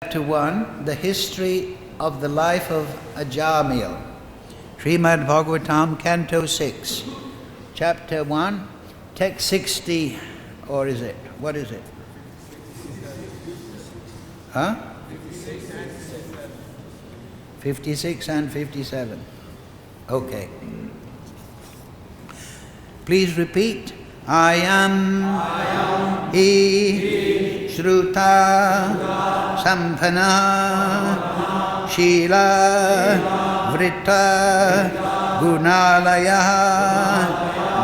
Chapter 1, the history of the life of Ajamil. Srimad Bhagavatam, Canto 6, Chapter 1, Text 60, or is it? What is it? Huh? 56 and 57. Okay. Please repeat. I am he Shruta Sampana Shila Vrita Gunalaya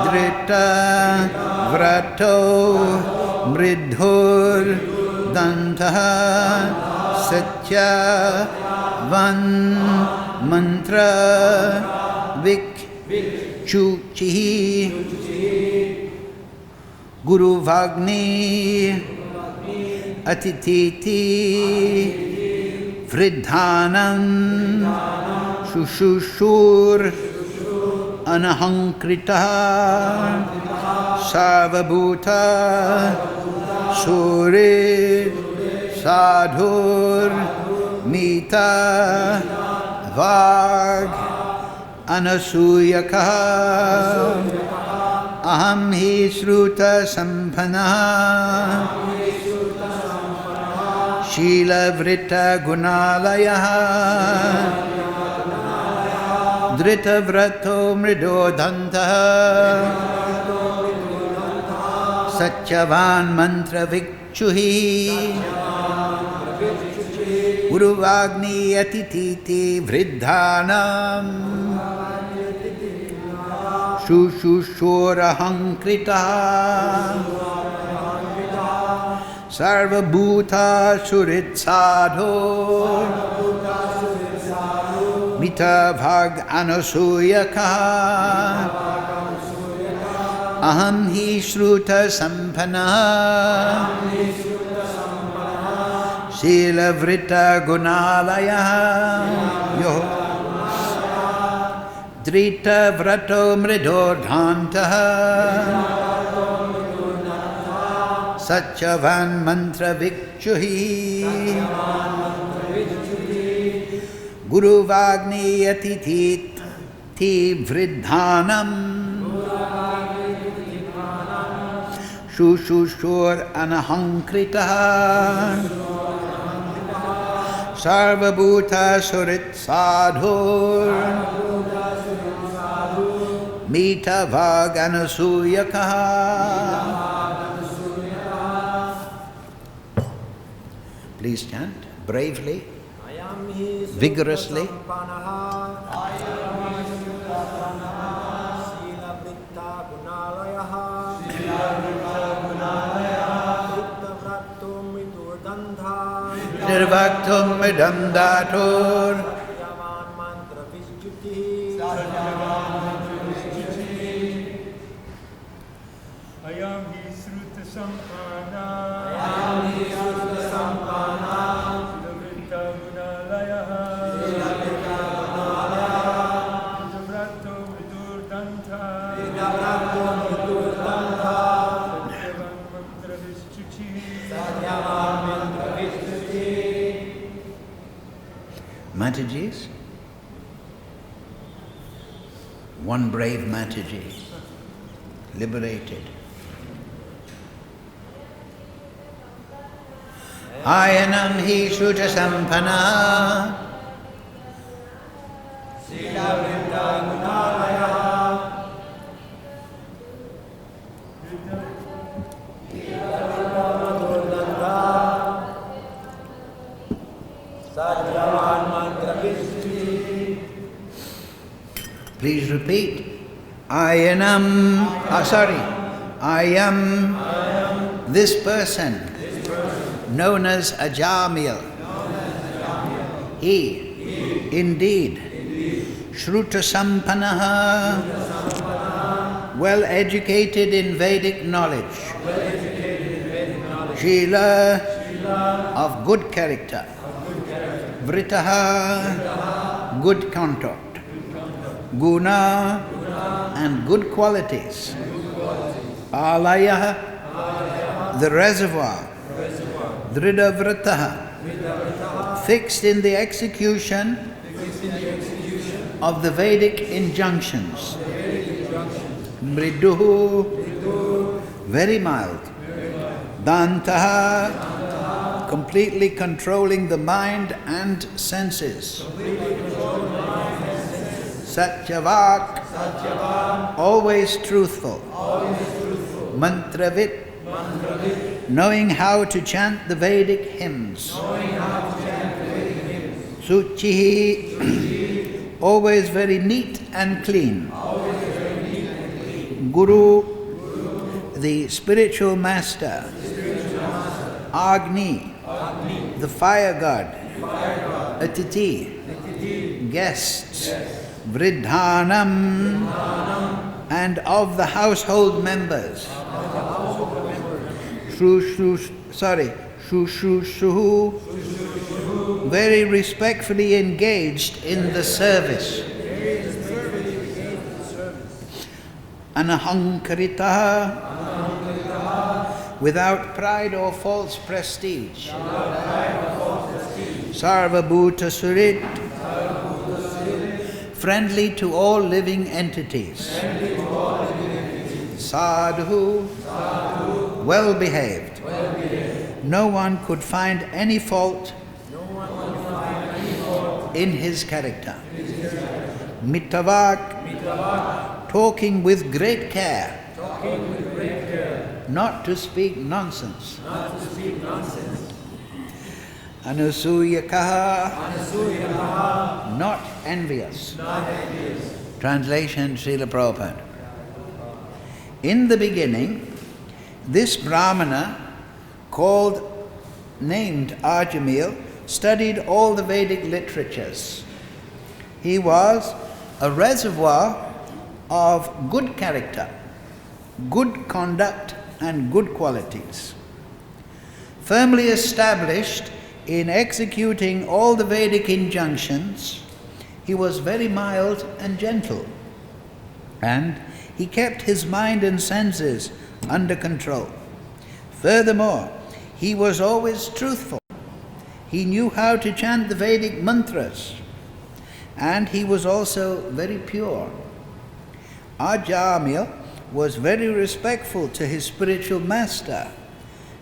Drita Vrato Mridhur Dantaha Satya Van Mantra Vik Chuchi Guru Vagni Atititi Vridhanam Shushushur Anahankrita Sarvabhuta Surid Sadhur Mita Vag Anasuyaka Aham hi Shruta Sampana Shila Vrita Gunalaya Drita Vrato Mridodhanta Satyavan Mantra Vikchuhi Guru Vagni Atititi Vridhanam Shushushurahankrita Sarvabhuta Surit Sadho Mita Bhag Anasuyaka Aham hi Shruta Sampana Sila Vrita Gunalaya Yo Drita Vrato Mridodhantaha Satyavan Mantra Vikchuhi Guru Vagni Atiti Vridhanam Shushushur Anahankrita Sarvabhuta Surit Sadhur Mita Vaganasuyaka. Please chant bravely, vigorously. Nirvaktum midam datur Ayam hi Shruta Sampana Shila Gunalaya Vrato Vidur Danta Satyavan Mantra Vishchuchi Matajis. One brave Mataji, liberated. Ayanam hi Shruta Sampana Sila Vrita Gunalaya Satyavan Mantra Vishchuchi. Please repeat. I am this person known as Ajamil. He, indeed, Shruta Sampanaha, well educated in Vedic knowledge, Shila, of good character, Vritaha, good conduct, Guna, and good qualities, Alaya, the reservoir, Drida Vrataha, fixed in the execution of the Vedic injunctions. Mriduhu, very mild. Dantaha, completely controlling the mind and senses. Satyavak, always truthful. Mantravit, knowing how to chant the Vedic hymns. Suchihi, always very neat and clean. Guru, the spiritual master. Agni, the fire god. Atiti, guests. Vridhanam, and of the household members. Shushushu, very respectfully engaged in the service. Anahankarita, without pride or false prestige. Sarvabhuta Surit, friendly to all living entities. Sadhu, well behaved. No one could find any fault in his character. Mitavak, talking with great care. Not to speak nonsense. Anusuyakaha, not envious. Translation, Srila Prabhupada. In the beginning, this Brahmana, named Ajamil, studied all the Vedic literatures. He was a reservoir of good character, good conduct, and good qualities. Firmly established in executing all the Vedic injunctions, he was very mild and gentle, and he kept his mind and senses under control. Furthermore, he was always truthful. He knew how to chant the Vedic mantras, and he was also very pure. Ajamil was very respectful to his spiritual master,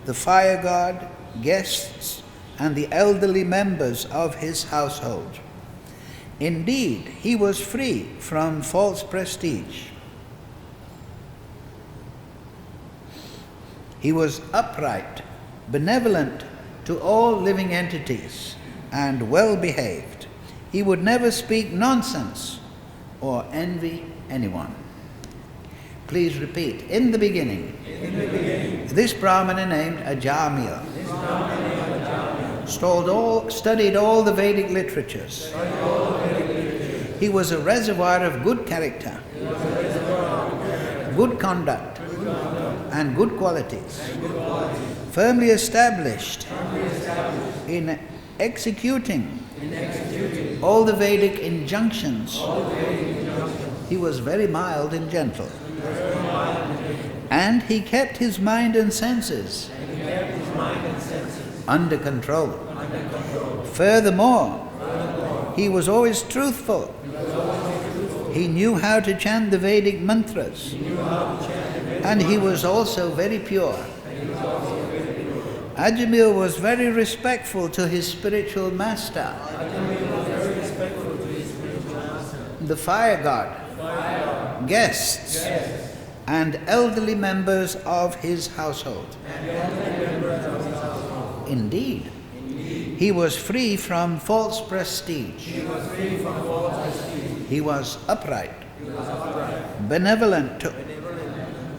the fire god, guests, and the elderly members of his household. Indeed, he was free from false prestige. He was upright, benevolent to all living entities, and well behaved. He would never speak nonsense or envy anyone. Please repeat. In the beginning, this Brahmana named Ajamil studied all the Vedic literatures. He was a reservoir of good character, good conduct, and good qualities. Firmly established in executing all the Vedic injunctions. He was very mild and gentle. And he kept his mind and senses under control. Furthermore, he was always truthful. He knew how to chant the Vedic mantras. And he was also very pure. Ajamil was very respectful to his spiritual master, the fire god, guests, and elderly members of his household. Indeed, he was free from false prestige. He was upright, benevolent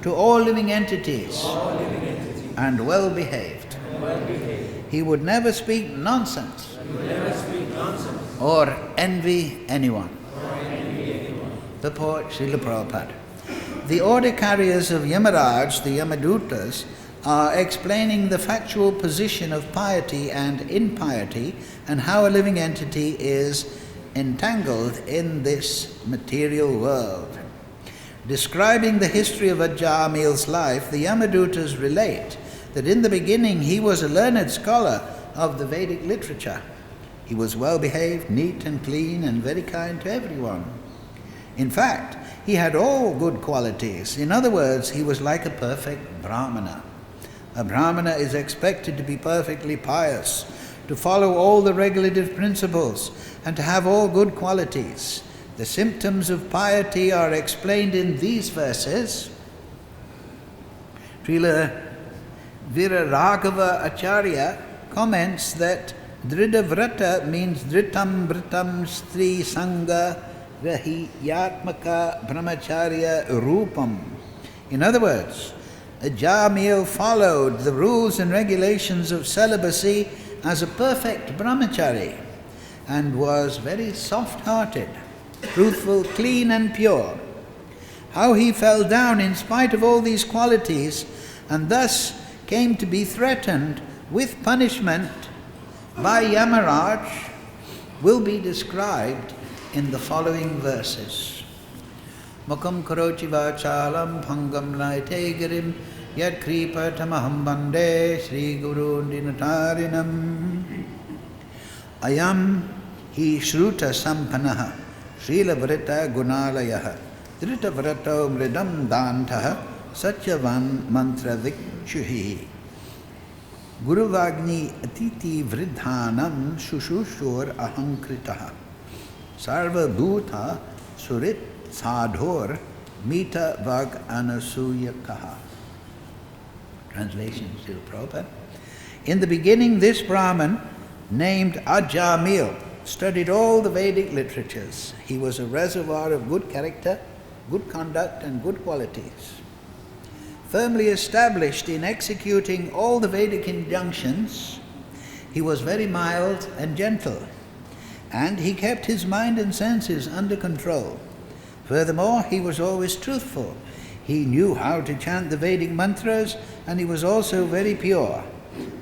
to all living entities, and well behaved. He would never speak nonsense or envy anyone. Purport, Srila Prabhupada. The order carriers of Yamaraj, the Yamadutas, are explaining the factual position of piety and impiety and how a living entity is entangled in this material world. Describing the history of Ajamil's life, the Yamadutas relate that in the beginning he was a learned scholar of the Vedic literature. He was well behaved, neat and clean, and very kind to everyone. In fact, he had all good qualities. In other words, he was like a perfect Brahmana. A Brahmana is expected to be perfectly pious, to follow all the regulative principles, and to have all good qualities. The symptoms of piety are explained in these verses. Srila Viraraghava Acharya comments that Dridhavrata means Dhritam Britam Stri Sangha Rahi Yatmaka Brahmacharya Rupam. In other words, Ajamil followed the rules and regulations of celibacy as a perfect brahmachari and was very soft-hearted, truthful, clean and pure. How he fell down in spite of all these qualities and thus came to be threatened with punishment by Yamaraj will be described in the following verses. Mukam karochi vachalam bhangam laite girim yad kripa tamaham bande Sri Guru dinatarinam ayam hi shruta sampanaha Srila Vrita Gunalayaha Drita Vrato Mridam Dantaha Satyavan Mantra Vikshuhi Guru Vagni Atiti Vridhanam Shushushur Ahankritaha Sarva Bhuta Surit Sadhor Mita Vag Anasuyakaha. Translation, Srila Prabhupada. In the beginning, this Brahman, named Ajamil, studied all the Vedic literatures. He was a reservoir of good character, good conduct, and good qualities. Firmly established in executing all the Vedic injunctions, he was very mild and gentle, and he kept his mind and senses under control. Furthermore, he was always truthful. He knew how to chant the Vedic mantras, and he was also very pure.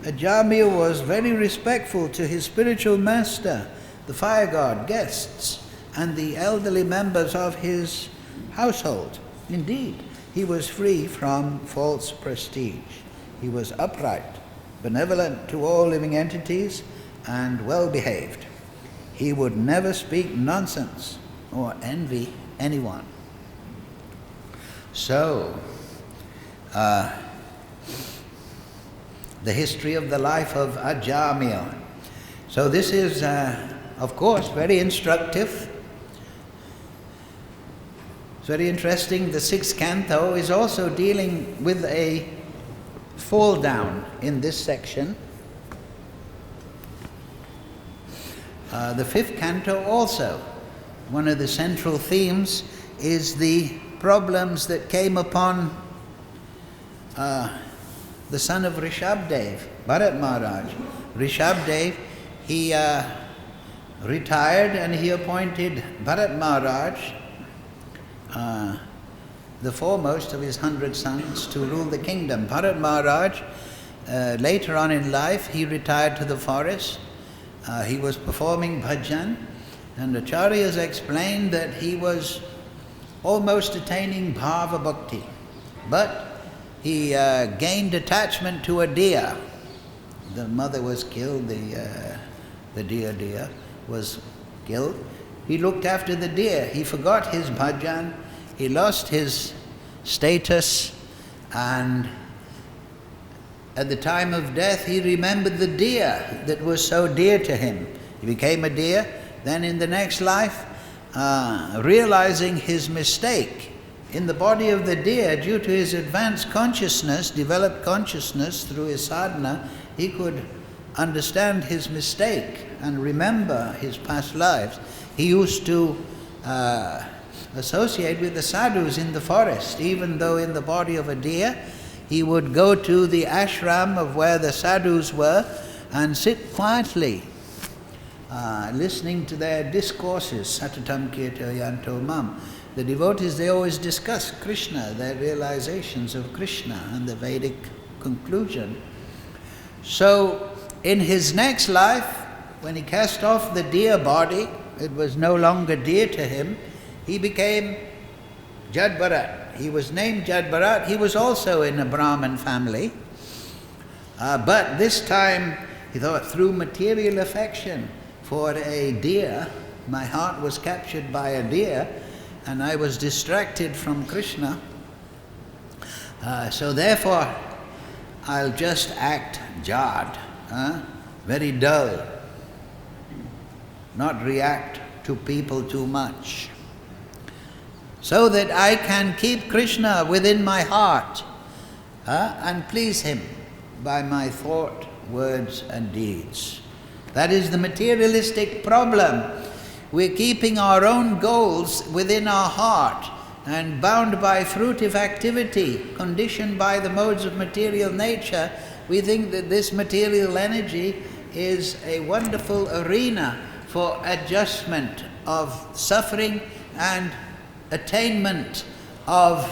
Ajamil was very respectful to his spiritual master, the fire god, guests, and the elderly members of his household. Indeed, he was free from false prestige. He was upright, benevolent to all living entities, and well-behaved. He would never speak nonsense or envy anyone. So, the history of the life of Ajamil. So this is, of course, very instructive. It's very interesting. The sixth canto is also dealing with a fall down in this section. The fifth canto also. One of the central themes is the problems that came upon the son of Rishabdev, Bharat Maharaj. Rishabdev, he retired and he appointed Bharat Maharaj, the foremost of his 100 sons, to rule the kingdom. Bharat Maharaj, later on in life, he retired to the forest. He was performing bhajan, and Acharyas explained that he was almost attaining bhava bhakti, but he gained attachment to a deer. The mother was killed, the deer was killed. He looked after the deer. He forgot his bhajan. He lost his status, and at the time of death he remembered the deer that was so dear to him. He became a deer. Then in the next life, realizing his mistake in the body of the deer, due to his advanced consciousness, developed consciousness through his sadhana, he could understand his mistake and remember his past lives. He used to associate with the sadhus in the forest. Even though in the body of a deer, he would go to the ashram of where the sadhus were and sit quietly, listening to their discourses. Satatam kirto yanto mam. The devotees, they always discuss Krishna, their realizations of Krishna and the Vedic conclusion. So, in his next life, when he cast off the deer body, it was no longer dear to him, he became Jadbharat. He was named Jadbharat. He was also in a Brahmin family. But this time, He thought through material affection for a deer, my heart was captured by a deer and I was distracted from Krishna. So therefore, I'll just act jarred, very dull, not react to people too much, so that I can keep Krishna within my heart and please him by my thought, words and deeds. That is the materialistic problem. We're keeping our own goals within our heart and bound by fruitive activity, conditioned by the modes of material nature. We think that this material energy is a wonderful arena for adjustment of suffering and attainment of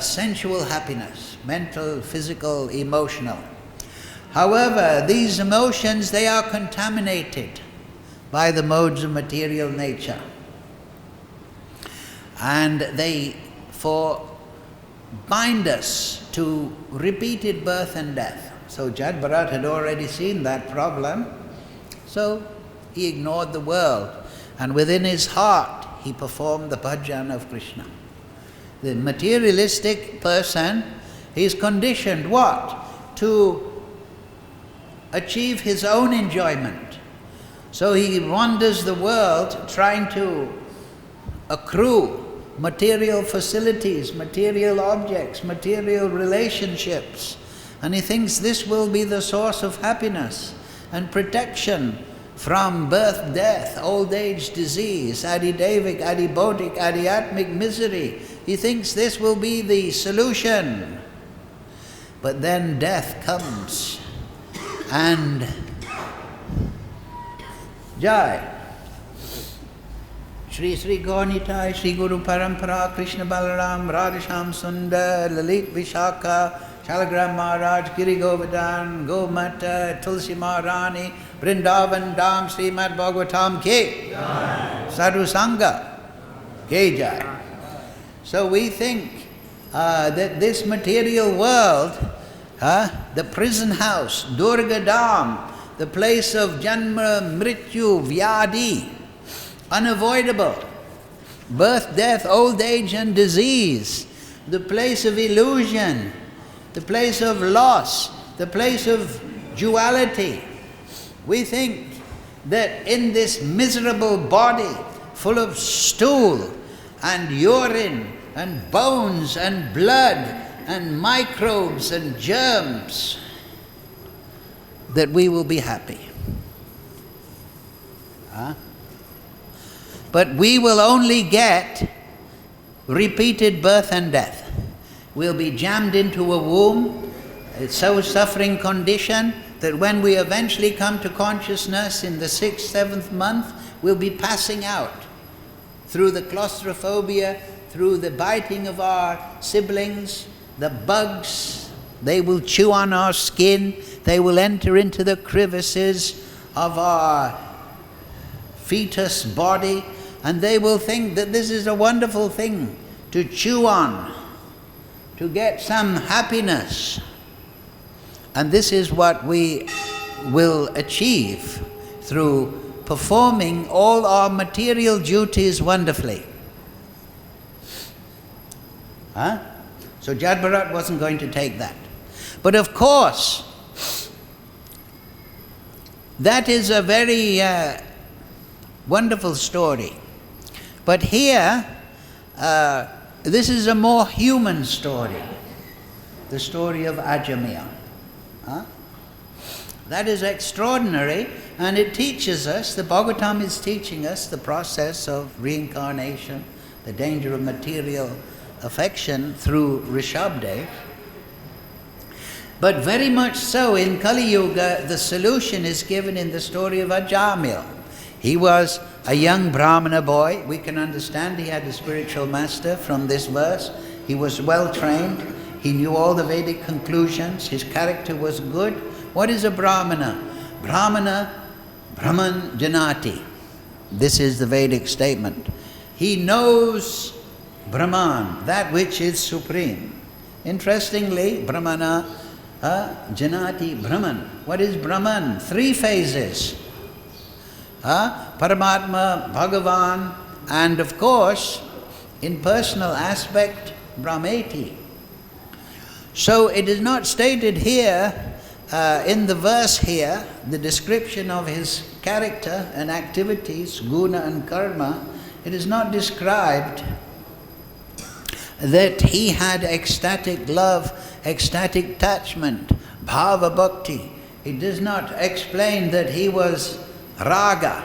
sensual happiness, mental, physical, emotional. However, these emotions, they are contaminated by the modes of material nature. And they bind us to repeated birth and death. So Jad Bharat had already seen that problem, so he ignored the world. And within his heart, he performed the bhajan of Krishna. The materialistic person is conditioned what? To achieve his own enjoyment. So he wanders the world trying to accrue material facilities, material objects, material relationships. And he thinks this will be the source of happiness and protection from birth, death, old age, disease, adidevik, adibodhik, adiatmic misery. He thinks this will be the solution. But then death comes and Jai. Shri Sri Gaunitai, Shri Guru Parampara, Krishna Balaram, Radhasham Sundar, Lalit Vishaka, Shalagram Maharaj, Giri Govardhan, Gomata, Tulsi Maharani, Vrindavan Dham, Srimad Bhagavatam Ke, Sadhu Sangha Ke Jai. So we think that this material world, the prison house, Durga Dham, the place of Janma, Mrityu, Vyadi, unavoidable, birth, death, old age and disease, the place of illusion, the place of loss, the place of duality. We think that in this miserable body full of stool and urine and bones and blood and microbes and germs, that we will be happy. But we will only get repeated birth and death. We'll be jammed into a womb, a suffering condition, that when we eventually come to consciousness in the 6th, 7th month, we'll be passing out through the claustrophobia, through the biting of our siblings, the bugs. They will chew on our skin. They will enter into the crevices of our fetus body, and they will think that this is a wonderful thing to chew on, to get some happiness. And this is what we will achieve through performing all our material duties wonderfully. So Jad Bharat wasn't going to take that. But of course, that is a very wonderful story. But here, this is a more human story. The story of Ajamil. That is extraordinary, and it teaches us, the Bhagavatam is teaching us the process of reincarnation, the danger of material affection through Rishabdev. But very much so in Kali Yuga, the solution is given in the story of Ajamil. He was a young Brahmana boy. We can understand he had a spiritual master from this verse. He was well trained. He knew all the Vedic conclusions. His character was good. What is a Brahmana? Brahmana, Brahman Janati. This is the Vedic statement. He knows Brahman, that which is supreme. Interestingly, Brahmana Janati Brahman. What is Brahman? 3 phases. Paramatma, Bhagavan, and of course, in personal aspect, Brahmeti. So it is not stated here, in the verse here, the description of his character and activities, guna and karma, it is not described that he had ecstatic love, ecstatic attachment, bhava bhakti. It does not explain that he was raga,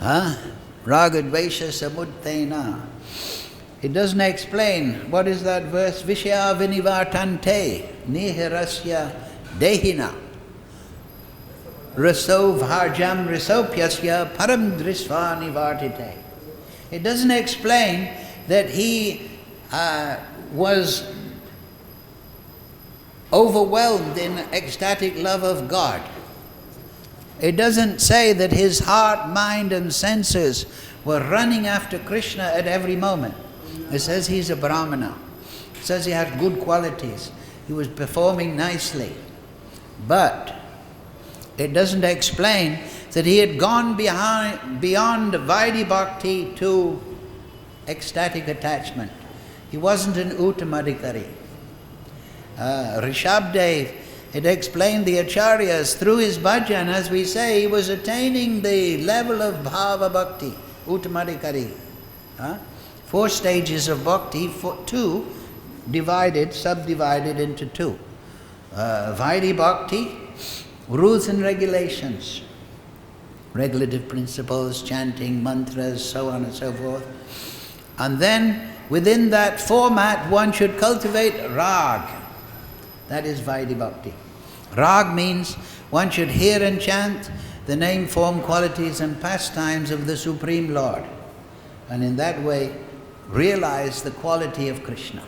raga dvesha samuddhena. It doesn't explain, what is that verse? Vishya vinivartante nihirasya dehina raso bharjam risopyasya param drisva nivartite. It doesn't explain that he was overwhelmed in ecstatic love of God. It doesn't say that his heart, mind and senses were running after Krishna at every moment. It says he's a Brahmana. It says he had good qualities. He was performing nicely. But it doesn't explain that he had gone beyond Vaidhi Bhakti to ecstatic attachment. He wasn't an Uttamadikari. Rishabdev, it explained the acharyas through his bhajan, as we say, he was attaining the level of bhava bhakti, Uttamadikari. 4 stages of bhakti, 2 subdivided into 2. Vaidhi bhakti, rules and regulations, regulative principles, chanting, mantras, so on and so forth. And then within that format one should cultivate rag. That is Vaidhi bhakti. Rag means one should hear and chant the name, form, qualities and pastimes of the Supreme Lord, and in that way realize the quality of Krishna.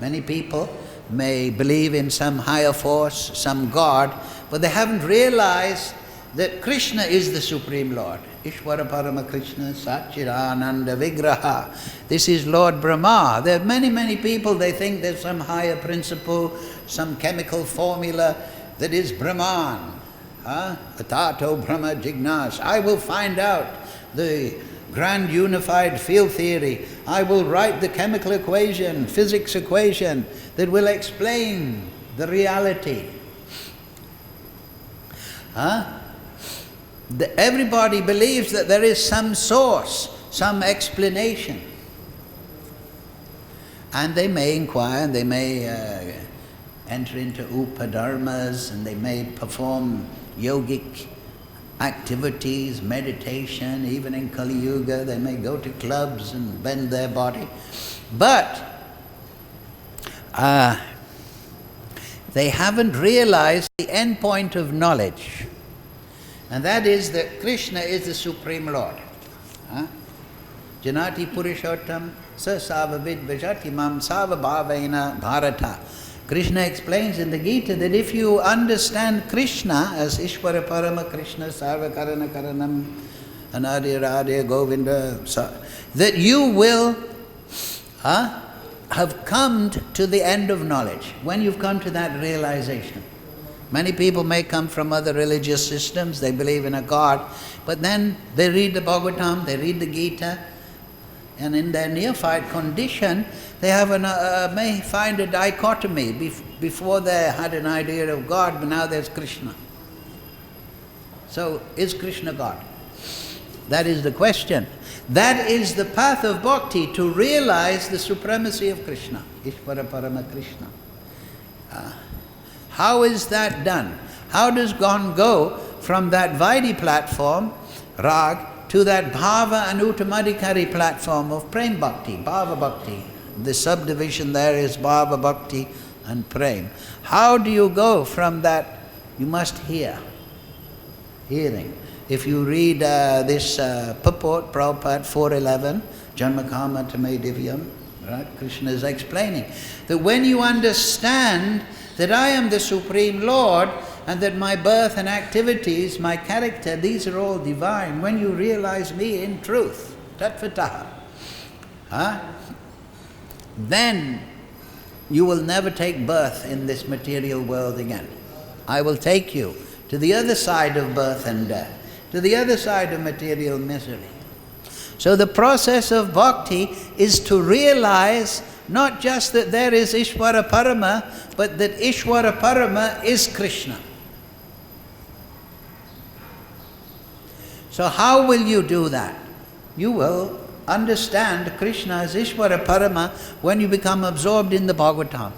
Many people may believe in some higher force, some God, but they haven't realized that Krishna is the Supreme Lord. Ishvara Parama Krishna Satchidananda Vigraha. This is Lord Brahma. There are many people, they think there's some higher principle, some chemical formula that is Brahman. Atato Brahma Jignas. I will find out the grand unified field theory. I will write the chemical equation, physics equation that will explain the reality. Everybody believes that there is some source, some explanation. And they may inquire, and they may enter into upadharmas, and they may perform yogic activities, meditation, even in Kali Yuga, they may go to clubs and bend their body. But they haven't realized the end point of knowledge. And that is that Krishna is the Supreme Lord. Janati Purushottam sa savavid bhajati mam savabhavena bharata. Krishna explains in the Gita that if you understand Krishna as Ishvara Parama Krishna Sarva Karana Karanam Anadi Radha Govinda, that you will have come to the end of knowledge, when you've come to that realization. Many people may come from other religious systems, they believe in a God, but then they read the Bhagavatam, they read the Gita, and in their neophyte condition, they have may find a dichotomy. Before they had an idea of God, but now there's Krishna. So, is Krishna God? That is the question. That is the path of bhakti, to realize the supremacy of Krishna. Ishvara Parama Krishna. How is that done? How does one go from that Vaidhi platform, Rag, to that Bhava and Uttamadikari platform of Prem Bhakti, Bhava Bhakti? The subdivision there is Bhava Bhakti and Prem. How do you go from that? You must hear. Hearing. If you read this purport, Prabhupada 411, Janmakama Tame Divyam, right? Krishna is explaining that when you understand that I am the Supreme Lord and that my birth and activities, my character, these are all divine, when you realize me in truth, tatvataha, then you will never take birth in this material world again. I will take you to the other side of birth and death, to the other side of material misery. So the process of bhakti is to realize not just that there is Ishvara Parama, but that Ishvara Parama is Krishna. So how will you do that? You will understand Krishna as Ishvara Parama when you become absorbed in the Bhagavatam,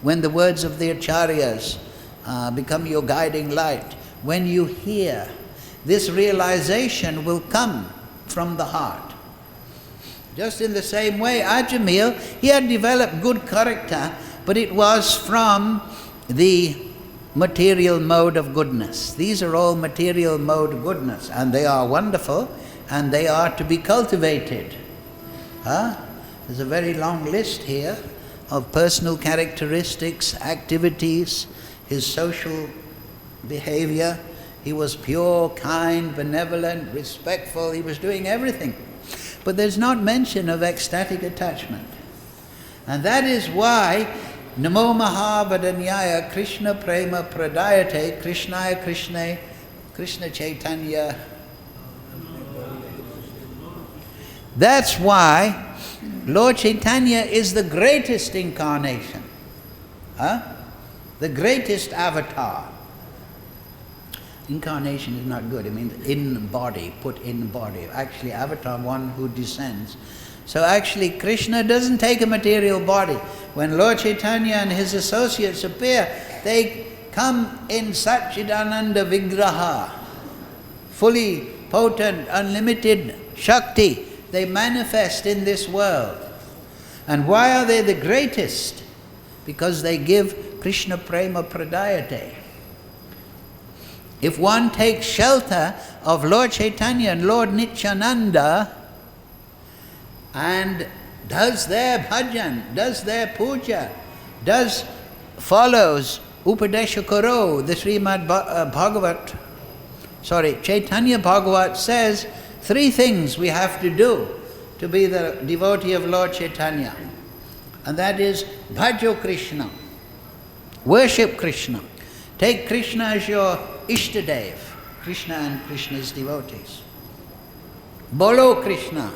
when the words of the Acharyas become your guiding light, when you hear. This realization will come from the heart. Just in the same way, Ajamil, he had developed good character, but it was from the material mode of goodness. These are all material mode goodness, and they are wonderful, and they are to be cultivated. There's a very long list here of personal characteristics, activities, his social behavior. He was pure, kind, benevolent, respectful. He was doing everything. But there's not mention of ecstatic attachment. And that is why Namo Mahavadanyaya Krishna Prema Pradayate Krishnaya Krishna Krishna Chaitanya. That's why Lord Chaitanya is the greatest incarnation. The greatest avatar. Incarnation is not good. It means in body, put in body. Actually, avatar, one who descends. So actually, Krishna doesn't take a material body. When Lord Chaitanya and his associates appear, they come in Satchidananda Vigraha, fully potent, unlimited Shakti. They manifest in this world. And why are they the greatest? Because they give Krishna Prema Pradayate. If one takes shelter of Lord Chaitanya and Lord Nityananda and does their bhajan, does their puja, follows Upadesha Karo, the Srimad Chaitanya Bhagavat says 3 things we have to do to be the devotee of Lord Chaitanya. And that is bhajo Krishna, worship Krishna. Take Krishna as your Ishtadev, Krishna and Krishna's devotees. Bolo Krishna,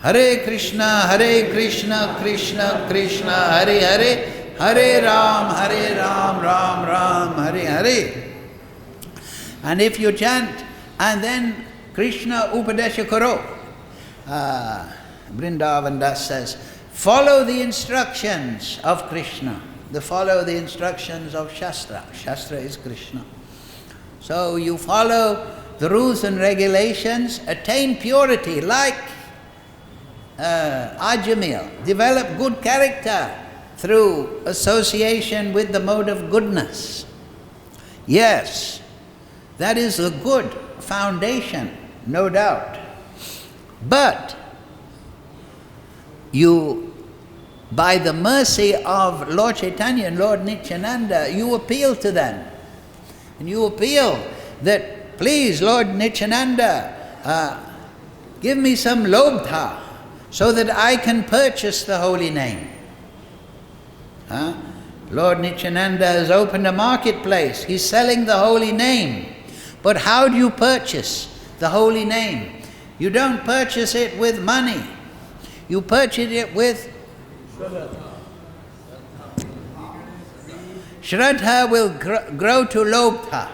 Hare Krishna, Krishna Krishna, Hare Hare, Hare Ram, Ram Ram, Hare Hare. And if you chant, and then Krishna Upadesha Karo, Vrindavan Das says, follow the instructions of Krishna. Follow the instructions of Shastra. Shastra is Krishna. So you follow the rules and regulations, attain purity like Ajamil. Develop good character through association with the mode of goodness. Yes, that is a good foundation, no doubt. But you, by the mercy of Lord Chaitanya and Lord Nityananda, you appeal to them. And you appeal that, please, Lord Nityananda, give me some lobha so that I can purchase the holy name. Lord Nityananda has opened a marketplace. He's selling the holy name. But how do you purchase the holy name? You don't purchase it with money. You purchase it with Shraddha will grow to lobha.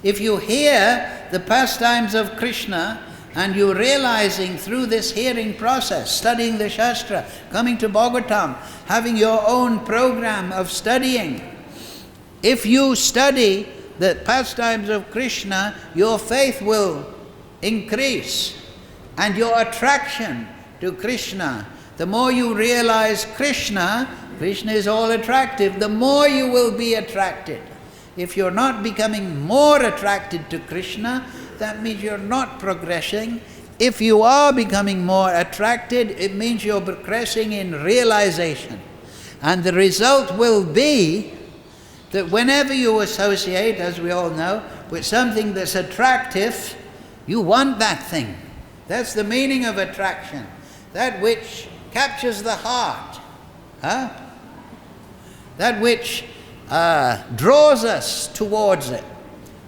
If you hear the pastimes of Krishna and you're realizing through this hearing process, studying the Shastra, coming to Bhagavatam, having your own program of studying, if you study the pastimes of Krishna, your faith will increase and your attraction to Krishna. The more you realize Krishna, Krishna is all attractive, the more you will be attracted. If you're not becoming more attracted to Krishna, that means you're not progressing. If you are becoming more attracted, it means you're progressing in realization. And the result will be that whenever you associate, as we all know, with something that's attractive, you want that thing. That's the meaning of attraction. That which captures the heart. Huh? That which draws us towards it.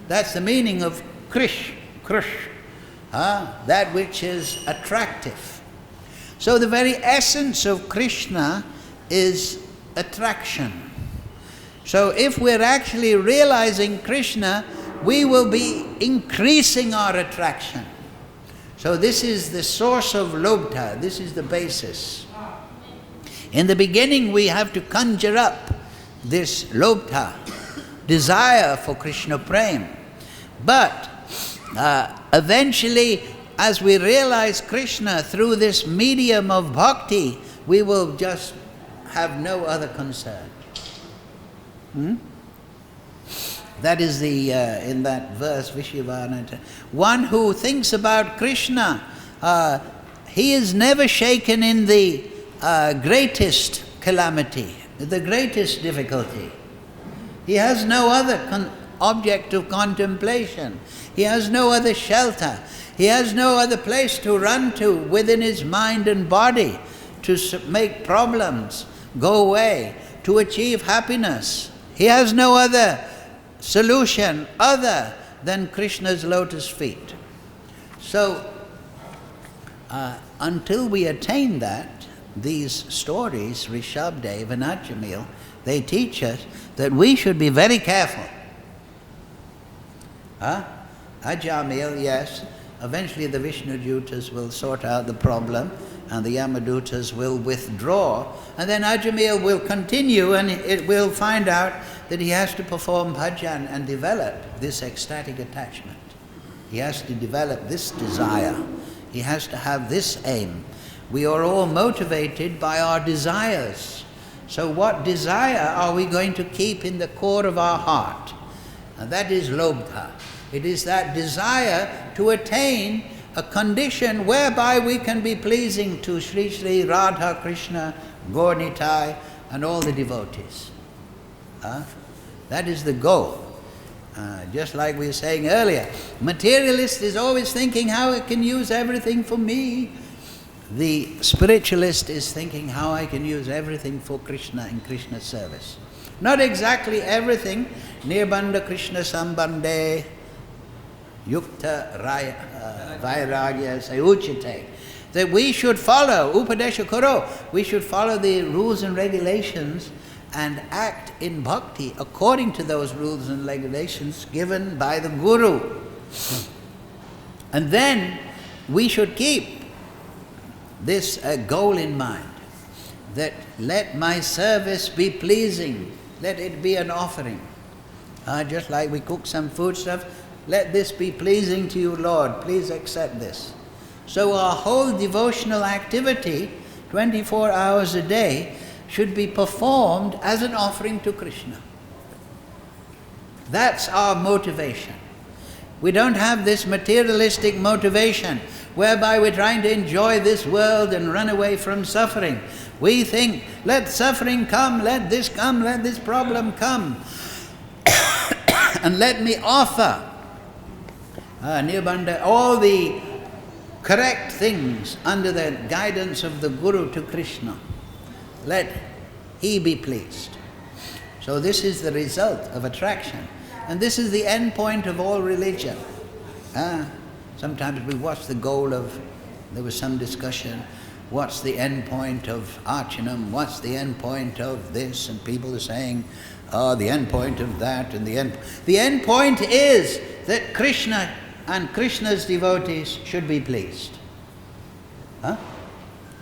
That's the meaning of krish. That which is attractive. So the very essence of Krishna is attraction. So if we're actually realizing Krishna, we will be increasing our attraction. So this is the source of lobha, this is the basis. In the beginning we have to conjure up this lobha, desire for Krishna prem. But eventually, as we realize Krishna through this medium of bhakti, we will just have no other concern. That is the in that verse, Vishyavananta. One who thinks about Krishna, he is never shaken in the greatest calamity, the greatest difficulty. He has no other object of contemplation. He has no other shelter. He has no other place to run to within his mind and body to make problems go away, to achieve happiness. He has no other solution other than Krishna's lotus feet. So, until we attain that, these stories, Rishabdev and Ajamil, they teach us that we should be very careful. Ajamil, yes, eventually the Vishnu-dutas will sort out the problem and the Yamadutas will withdraw, and then Ajamil will continue and it will find out that he has to perform bhajan and develop this ecstatic attachment. He has to develop this desire. He has to have this aim. We are all motivated by our desires. So what desire are we going to keep in the core of our heart? And that is lobha. It is that desire to attain a condition whereby we can be pleasing to Sri Sri Radha Krishna, Gaur Nitai and all the devotees. That is the goal. Just like we were saying earlier, materialist is always thinking how I can use everything for me. The spiritualist is thinking how I can use everything for Krishna in Krishna's service. Not exactly everything. Nirbandha Krishna Sambandhe Yukta Vairagya Sayuchite. That we should follow, Upadesha Karo, we should follow the rules and regulations and act in bhakti according to those rules and regulations given by the Guru. And then we should keep this goal in mind, that let my service be pleasing, let it be an offering. Just like we cook some food stuff, let this be pleasing to you, Lord, please accept this. So our whole devotional activity, 24 hours a day, should be performed as an offering to Krishna. That's our motivation. We don't have this materialistic motivation whereby we're trying to enjoy this world and run away from suffering. We think, let suffering come, let this problem come, and let me offer Nirbandha all the correct things under the guidance of the Guru to Krishna. Let he be pleased. So this is the result of attraction. And this is the end point of all religion. Sometimes we watch the goal of, there was some discussion, what's the end point of Archanam, what's the end point of this, and people are saying, the end point of that, and the end point is that Krishna and Krishna's devotees should be pleased.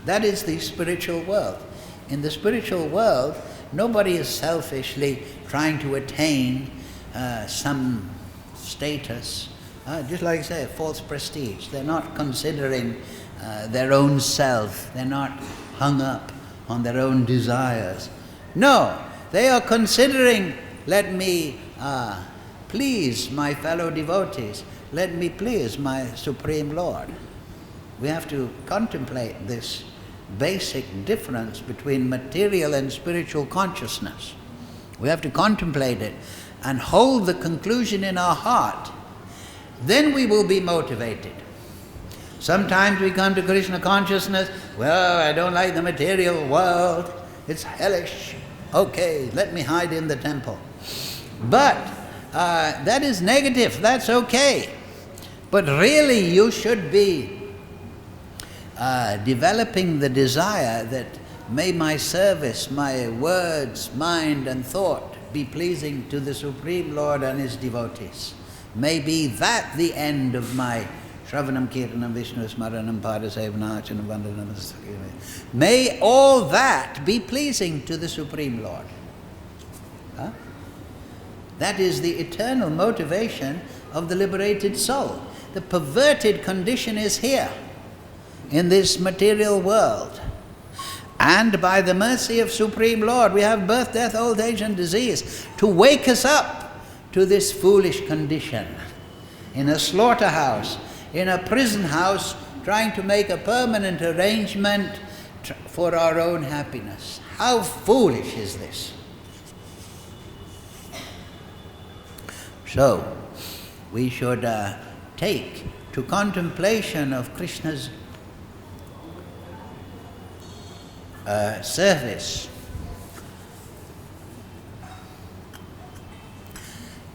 That is the spiritual world. In the spiritual world, nobody is selfishly trying to attain some status. Just like I say, false prestige. They're not considering their own self. They're not hung up on their own desires. No, they are considering, let me please my fellow devotees. Let me please my Supreme Lord. We have to contemplate this basic difference between material and spiritual consciousness. We have to contemplate it and hold the conclusion in our heart. Then we will be motivated. Sometimes we come to Krishna consciousness, well, I don't like the material world. it's hellish. Okay, let me hide in the temple. But that is negative, that's okay. But really you should be developing the desire that may my service, my words, mind and thought be pleasing to the Supreme Lord and His devotees. May be that the end of my Shravanam Kirtanam Vishnu Smaranam Padasevanam Archanam Vandanam. May all that be pleasing to the Supreme Lord. Huh? That is the eternal motivation of the liberated soul. The perverted condition is here, in this material world. And by the mercy of Supreme Lord, we have birth, death, old age and disease to wake us up to this foolish condition. In a slaughterhouse, in a prison house, trying to make a permanent arrangement for our own happiness. How foolish is this? So, we should take to contemplation of Krishna's service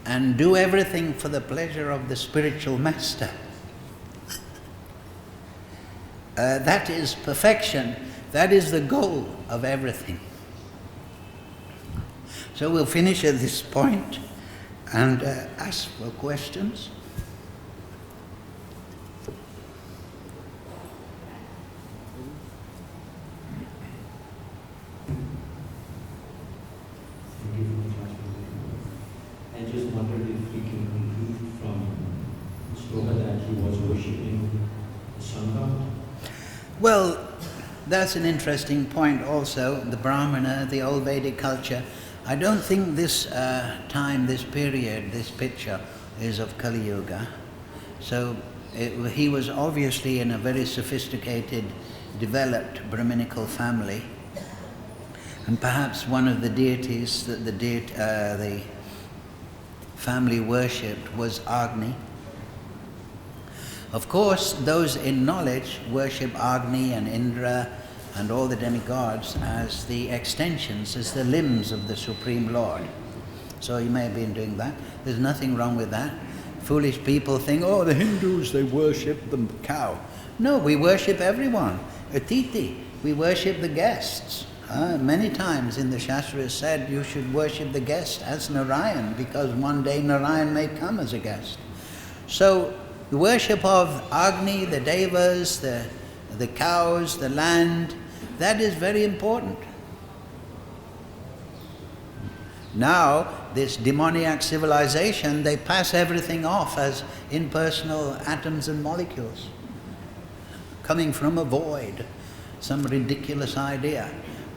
and do everything for the pleasure of the spiritual master. That is perfection. That is the goal of everything. So we'll finish at this point and ask for questions. I just wondered if we can conclude from Sloka that he was worshipping the sun god. Well, that's an interesting point also, the Brahmana, the old Vedic culture. I don't think this time, this period, this picture is of Kali Yuga. So he was obviously in a very sophisticated, developed Brahminical family. And perhaps one of the deities that the family worshipped was Agni. Of course, those in knowledge worship Agni and Indra and all the demigods as the extensions, as the limbs of the Supreme Lord. So you may have been doing that. There's nothing wrong with that. Foolish people think, oh, the Hindus, they worship the cow. No, we worship everyone. Atiti, we worship the guests. Many times in the Shastras said you should worship the guest as Narayan, because one day Narayan may come as a guest. So the worship of Agni, the Devas, the cows, the land, that is very important. Now, this demoniac civilization, they pass everything off as impersonal atoms and molecules, coming from a void, some ridiculous idea.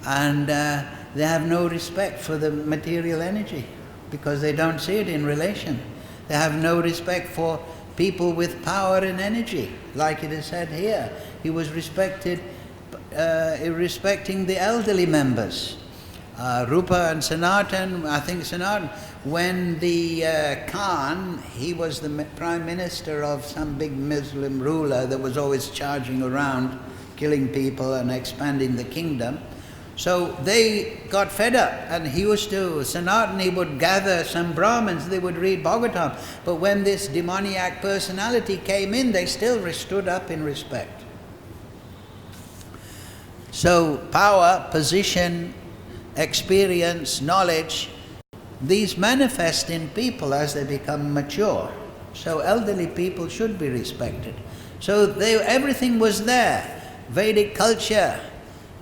And they have no respect for the material energy, because they don't see it in relation. They have no respect for people with power and energy, like it is said here. He was respecting the elderly members. Rupa and Sanatan, I think Sanatan, when the Khan, he was the prime minister of some big Muslim ruler that was always charging around, killing people and expanding the kingdom. So they got fed up, and Sanatan, he would gather some Brahmins, they would read Bhagavatam. But when this demoniac personality came in, they still stood up in respect. So power, position, experience, knowledge, these manifest in people as they become mature. So elderly people should be respected. So everything was there. Vedic culture,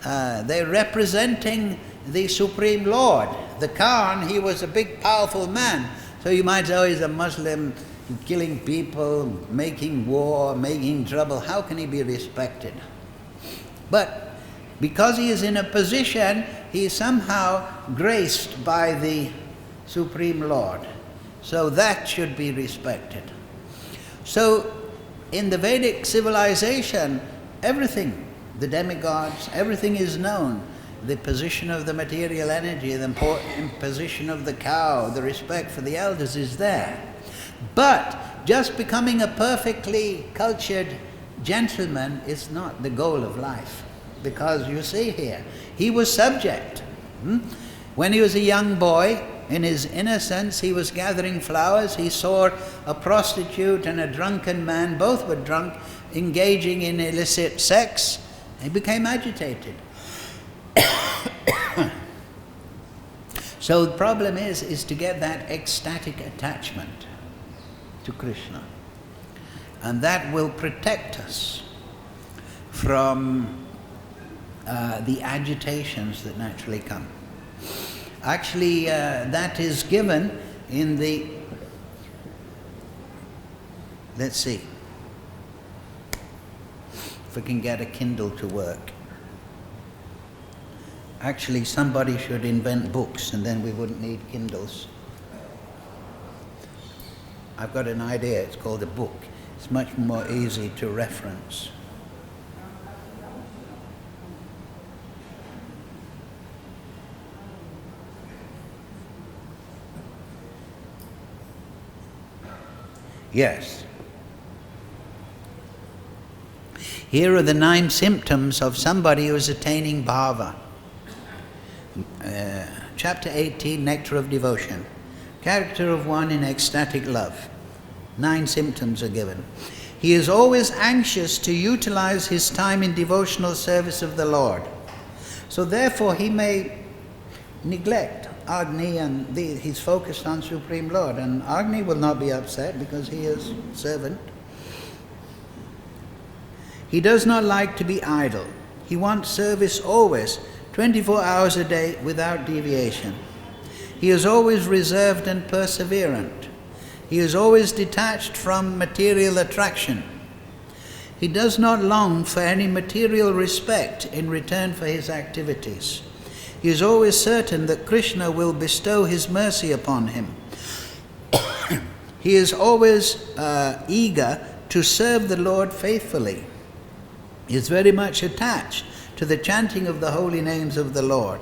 they're representing the Supreme Lord. The Khan, he was a big, powerful man. So you might say, oh, he's a Muslim, killing people, making war, making trouble. How can he be respected? But because he is in a position, he is somehow graced by the Supreme Lord. So that should be respected. So in the Vedic civilization, everything, the demigods, everything is known. The position of the material energy, the position of the cow, the respect for the elders is there. But just becoming a perfectly cultured gentleman is not the goal of life. because you see here, he was subject. When he was a young boy, in his innocence, he was gathering flowers. He saw a prostitute and a drunken man, both were drunk, engaging in illicit sex. He became agitated. So the problem is to get that ecstatic attachment to Krishna. And that will protect us from the agitations that naturally come. Actually, that is given in the, let's see, if we can get a Kindle to work. Actually, somebody should invent books and then we wouldn't need Kindles. I've got an idea, it's called a book. It's much more easy to reference. Yes. Here are the 9 symptoms of somebody who is attaining bhava. Chapter 18, Nectar of Devotion. Character of one in ecstatic love. 9 symptoms are given. He is always anxious to utilize his time in devotional service of the Lord. So therefore he may neglect Agni and he's focused on Supreme Lord. And Agni will not be upset because he is servant. He does not like to be idle. He wants service always, 24 hours a day without deviation. He is always reserved and perseverant. He is always detached from material attraction. He does not long for any material respect in return for his activities. He is always certain that Krishna will bestow his mercy upon him. He is always eager to serve the Lord faithfully. He is very much attached to the chanting of the holy names of the Lord.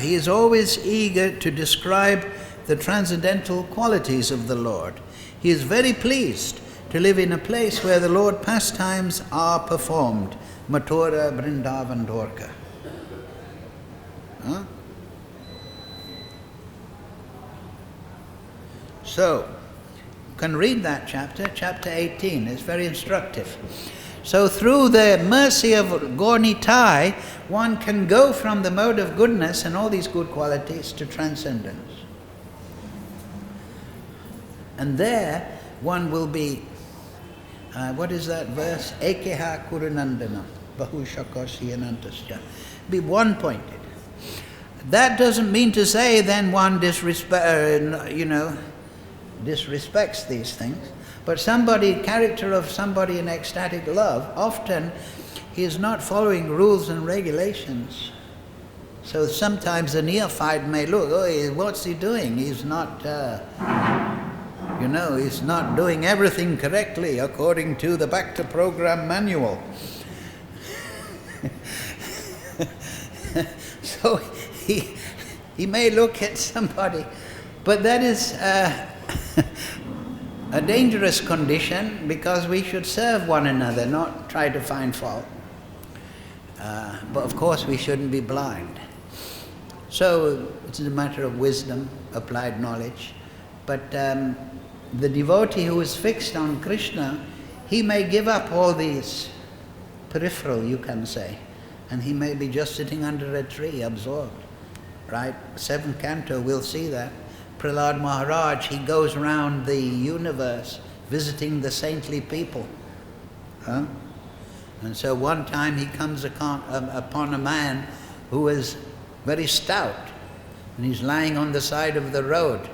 He is always eager to describe the transcendental qualities of the Lord. He is very pleased to live in a place where the Lord pastimes are performed. Mathura, Vrindavan, Dwarka. Huh? So, you can read that chapter 18. It's very instructive. So through the mercy of Gaur-Nitai, one can go from the mode of goodness and all these good qualities to transcendence. And there one will be, what is that verse? Ekeha Kurunandana, Bahu Shakasi Anantasya. Be one-pointed. That doesn't mean to say then one disrespects these things. But character of somebody in ecstatic love, often he is not following rules and regulations. So sometimes a neophyte may look, oh, what's he doing? He's not, he's not doing everything correctly according to the Bhakta program manual. So he may look at somebody, but that is a dangerous condition, because we should serve one another, not try to find fault. But of course we shouldn't be blind. So it's a matter of wisdom, applied knowledge. But the devotee who is fixed on Krishna, he may give up all these peripheral, you can say, and he may be just sitting under a tree, absorbed. Right? 7th canto, we'll see that. Prahlad Maharaj, he goes around the universe visiting the saintly people. Huh? And so one time he comes upon a man who is very stout, and he's lying on the side of the road.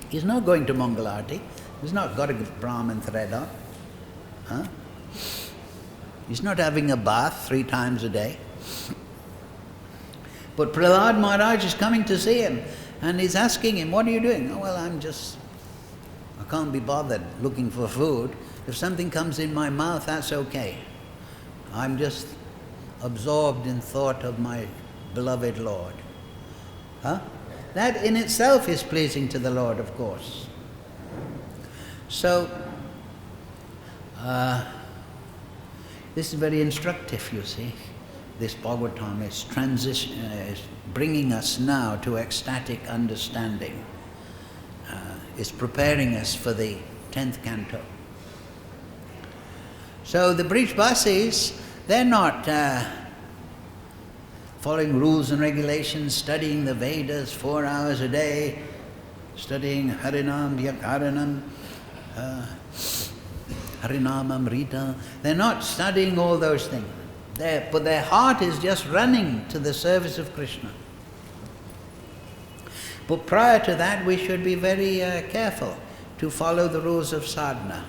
He's not going to Mangalarti. He's not got a Brahmin thread on. Huh? He's not having a bath 3 times a day. But Prahlad Maharaj is coming to see him. And he's asking him, what are you doing? Oh, well, I can't be bothered looking for food. If something comes in my mouth, that's okay. I'm just absorbed in thought of my beloved Lord. Huh? That in itself is pleasing to the Lord, of course. So, This is very instructive, you see. This Bhagavatam is bringing us now to ecstatic understanding. Is preparing us for the 10th canto. So the Brijbasis, they're not following rules and regulations, studying the Vedas 4 hours a day, studying Harinam, Vyakaranam, Harinam, Amrita. They're not studying all those things. But their heart is just running to the service of Krishna. But prior to that, we should be very careful to follow the rules of sadhana.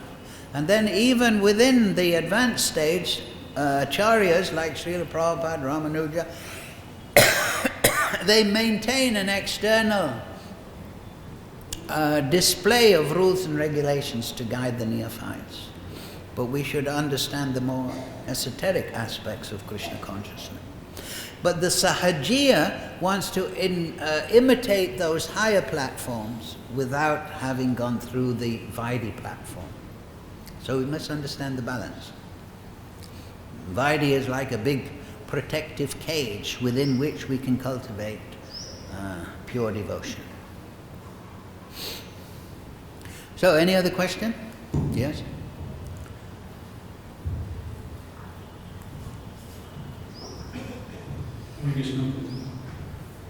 And then even within the advanced stage, acharyas like Srila Prabhupada, Ramanuja, they maintain an external display of rules and regulations to guide the neophytes. But we should understand the more esoteric aspects of Krishna consciousness. But the Sahajiya wants to imitate those higher platforms without having gone through the Vaidhi platform. So we must understand the balance. Vaidhi is like a big protective cage within which we can cultivate pure devotion. So, any other question? Yes?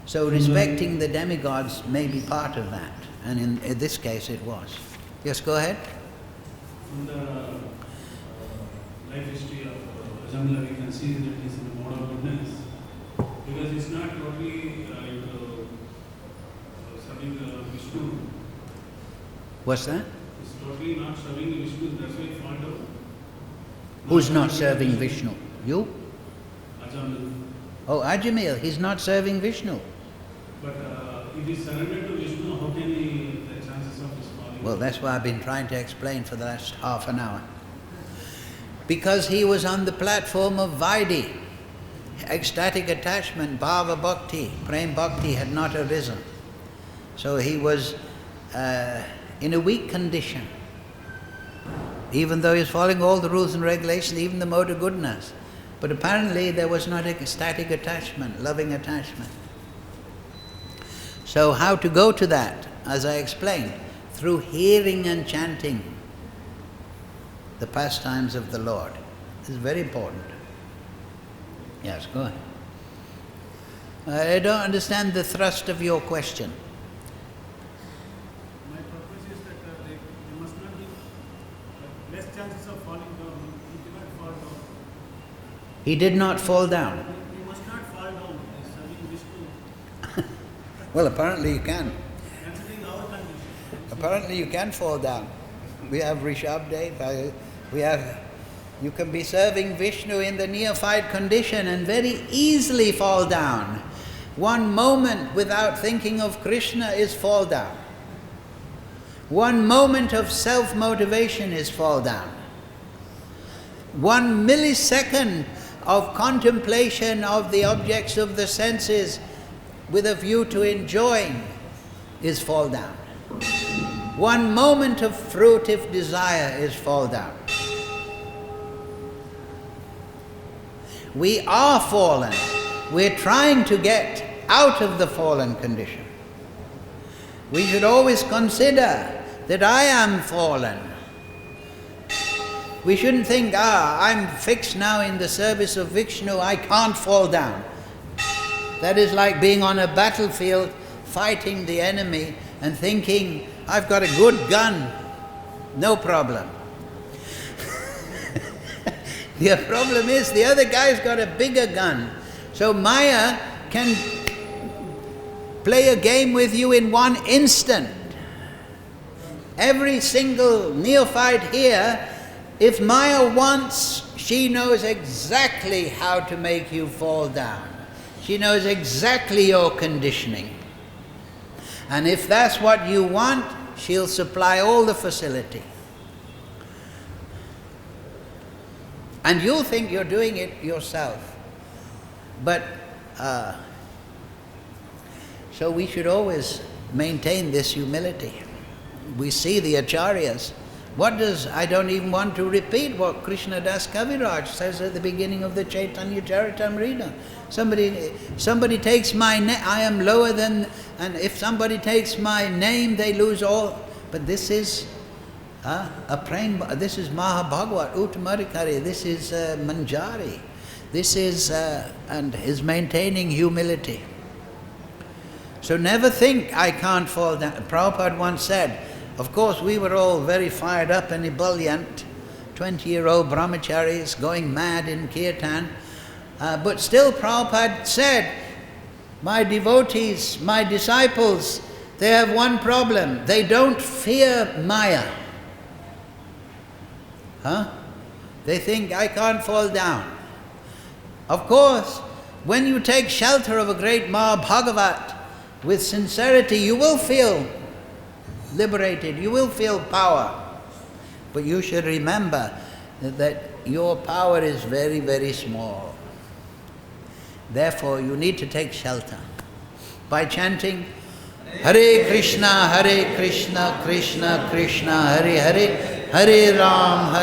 So respecting the demigods may be part of that, and in this case it was. Yes, go ahead. From the life history of Ajamla, we can see that it is in a mode of goodness, because it's not totally serving Vishnu. What's that? It's totally not serving Vishnu, that's why it fall down. Who's not serving Vishnu? You? Ajamla. Oh, Ajamil, he's not serving Vishnu. But if he surrendered to Vishnu, how can he, the chances of his falling? Well, that's why I've been trying to explain for the last half an hour. Because he was on the platform of Vaidhi. Ecstatic attachment, Bhava Bhakti, Prem Bhakti had not arisen. So he was in a weak condition. Even though he was following all the rules and regulations, even the mode of goodness. But apparently there was not ecstatic attachment, loving attachment. So how to go to that, as I explained, through hearing and chanting the pastimes of the Lord. This is very important. Yes, go ahead. I don't understand the thrust of your question. My purpose is that there must not be less chances of falling down. He did not fall down. He did not fall down. He must not fall down. He is serving Vishnu. Well, apparently you can. Considering our condition. Apparently you can fall down. We have Rishabdev, you can be serving Vishnu in the neophyte condition and very easily fall down. One moment without thinking of Krishna is fall down. One moment of self-motivation is fall down. 1 millisecond of contemplation of the objects of the senses with a view to enjoying is fall down. 1 moment of fruitive desire is fall down. We are fallen. We're trying to get out of the fallen condition. We should always consider that I am fallen. We shouldn't think, I'm fixed now in the service of Vishnu, I can't fall down. That is like being on a battlefield fighting the enemy and thinking, I've got a good gun, no problem. The problem is the other guy's got a bigger gun. So Maya can play a game with you in 1 instant. Every single neophyte here, if Maya wants, she knows exactly how to make you fall down. She knows exactly your conditioning. And if that's what you want, she'll supply all the facility. And you'll think you're doing it yourself. But, so we should always maintain this humility. We see the acharyas I don't even want to repeat what Krishna Das Kaviraj says at the beginning of the Chaitanya Charitamrita. Somebody takes my name, I am lower than, and if somebody takes my name, they lose all. But this is this is Mahabhagavat, Uttamarikari, this is Manjari. This is, and is maintaining humility. So never think I can't fall down. Prabhupada once said, of course we were all very fired up and ebullient, 20-year-old brahmacharis going mad in kirtan, but still Prabhupada said, my devotees, my disciples, they have one problem, they don't fear Maya. They think I can't fall down. Of course, when you take shelter of a great Mahabhagavat with sincerity, you will feel liberated, you will feel power. But you should remember that your power is very, very small. Therefore, you need to take shelter by chanting Hare Krishna, Krishna Krishna, Hare Hare, Hare Ram,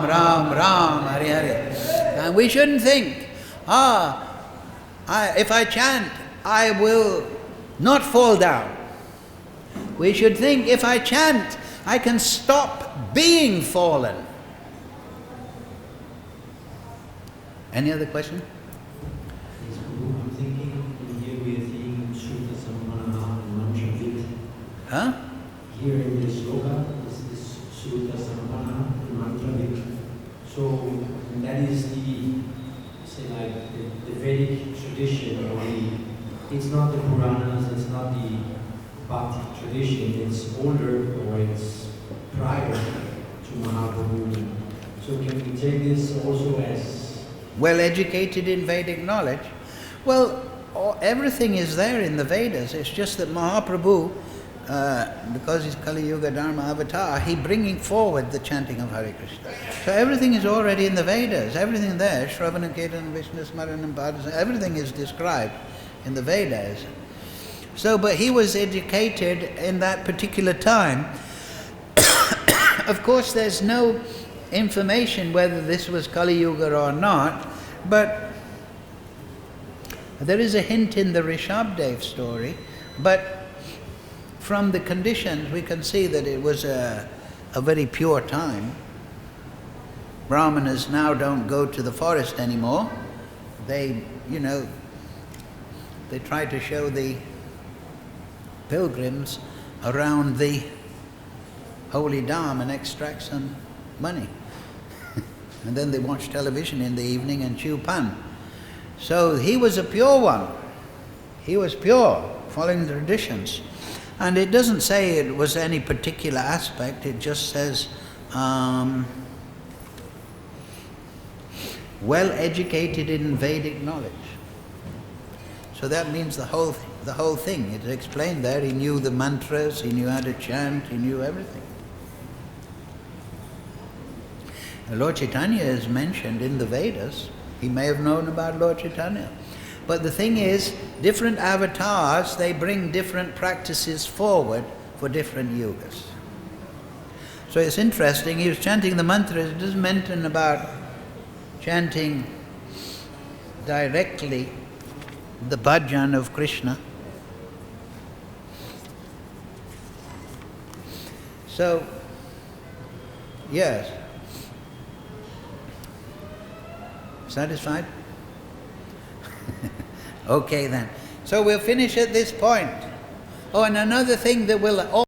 Ram Ram, Hare Hare. And we shouldn't think, if I chant, I will not fall down. We should think, if I chant, I can stop being fallen. Any other question? Yes, Guru, I'm thinking here we are seeing Sutta Samana and Mantra Vid. Here in this sloka is this Sutta Samana and Mantra Vid. So that is the, say like the Vedic tradition, or it's not the Puranas, it's not the Bhakti tradition, it's older or it's prior to Mahaprabhu. So can we take this also as... Well educated in Vedic knowledge? Well, everything is there in the Vedas. It's just that Mahaprabhu, because he's Kali Yuga Dharma avatar, he's bringing forward the chanting of Hare Krishna. So everything is already in the Vedas, everything there, Shravana, Kirtana, Vishnu, Smaranam, Padasana, everything is described in the Vedas. So, but he was educated in that particular time. Of course, there's no information whether this was Kali Yuga or not, but there is a hint in the Rishabdev story, but from the conditions we can see that it was a very pure time. Brahmanas now don't go to the forest anymore. They, they try to show the pilgrims around the holy dam and extract some money. And then they watch television in the evening and chew pan. So he was a pure one. He was pure, following the traditions. And it doesn't say it was any particular aspect, it just says well educated in Vedic knowledge. So that means the whole thing. It's explained there. He knew the mantras, he knew how to chant, he knew everything. Lord Chaitanya is mentioned in the Vedas. He may have known about Lord Chaitanya. But the thing is, different avatars, they bring different practices forward for different yugas. So it's interesting, he was chanting the mantras. It doesn't mention about chanting directly the bhajan of Krishna. So, yes. Satisfied? Okay then. So we'll finish at this point. Oh, and another thing that will